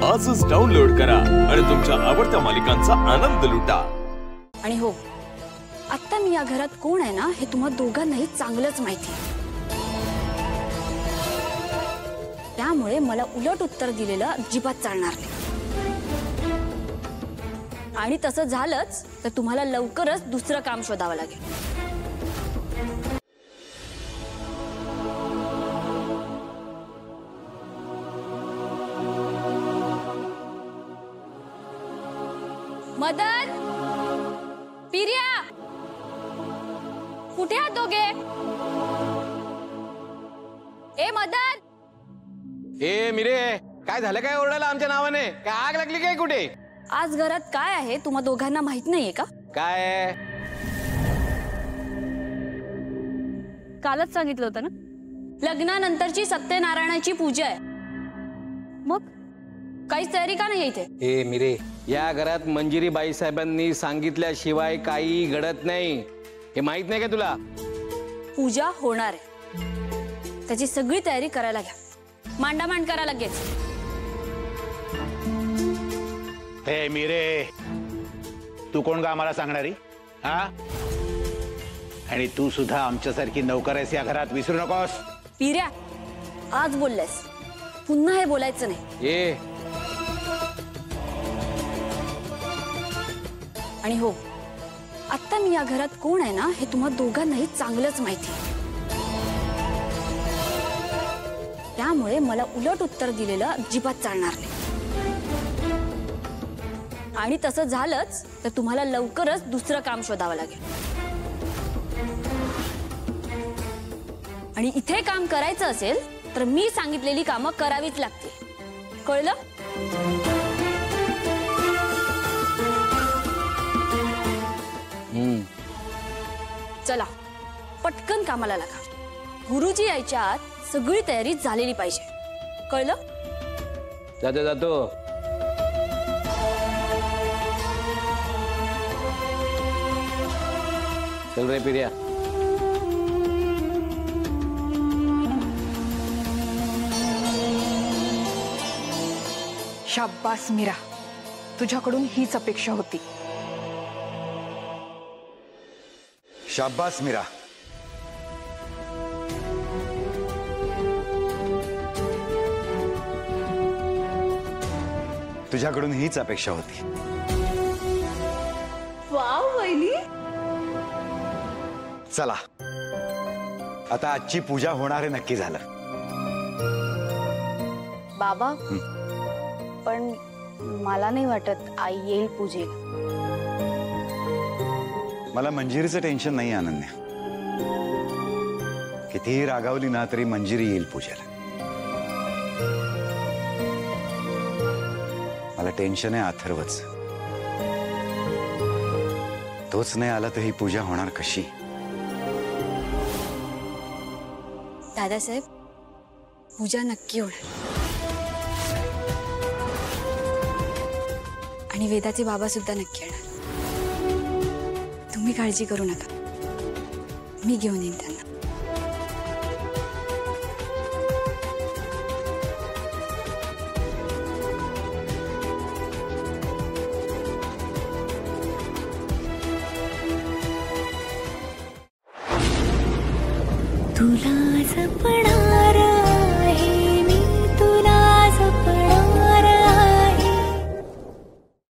आजच डाउनलोड करा आणि तुमच्या आवडत्या मालिकांचा आनंद लुटा। आणि हो, आता मी या घरात कोण आहे ना हे तुम्हा दोघांनाही चांगलंच माहिती आहे। त्यामुळे मला उलट उत्तर दिलेलं अजिबात चालणार नाही। आणि तसं झालंच तर तुम्हाला लवकरच दुसरं काम शोधावं लागेल। मदन, पिरिया, कुठे आहात दोघे? ए मदन, ए मिरे, काय झालं? काय ओरडायला आमच्या नावाने? काय आग लागली काय कुठे? आज घरात काय आहे तुम्हा दोघांना माहित नाहीये का? काय? कालच सांगितलं होतं ना, लग्नानंतरची सत्यनारायणाची पूजा आहे। मग काहीच तयारी का नाही इथे? ए मिरे, या घरात मंजिरी बाई साहेबांनी सांगितल्याशिवाय काही घडत नाही, हे माहित नाही का तुला? पूजा होणार आहे, त्याची सगळी तयारी करायला घ्या। मांडामांड करा लगेच। हे मिरे, तू कोण का आम्हाला सांगणारी? हा, आणि तू सुद्धा आमच्यासारखी नौकर आहेस या घरात, विसरू नकोस। पिऱ्या, आज बोललेस, पुन्हा हे बोलायचं नाही। ए आणि हो, आता मी या घरात कोण आहे ना हे तुम्हा दोघांनाही चांगलंच माहिती आहे। त्यामुळे मला उलट उत्तर दिलेलं अजिबात चालणार नाही। आणि तसं झालंच तर तुम्हाला लवकरच दुसरं काम शोधावं लागेल। आणि इथे काम करायचं असेल तर मी सांगितलेली कामं करावीच लागतील, कळलं? चला पटकन कामाला लागा। गुरुजी यायच्या आत सगळी तयारी झालेली पाहिजे, कळलं? जातो जातो। चल रे पिरिया। शाब्बास मीरा, तुझ्याकडून हीच अपेक्षा होती। शाब्बास मीरा, तुझ्याकडून हीच अपेक्षा होती। वाव वहिनी, चला आता आजची पूजा होणार आहे, नक्की झालं। बाबा, पण मला नाही वाटत आई येईल पूजेला। मला मंजिरीचं टेन्शन नाही अनन्या, कितीही रागावली ना तरी मंजिरी येईल पूजेला। मला टेन्शन आहे अथर्वच, तोच नाही आला तर ही पूजा होणार कशी? दादासाहेब, पूजा नक्की होणार। आणि वेदाचे बाबा सुद्धा नक्की येणार। तुम्ही काळजी करू नका, मी घेऊन येईन त्यांना। तुला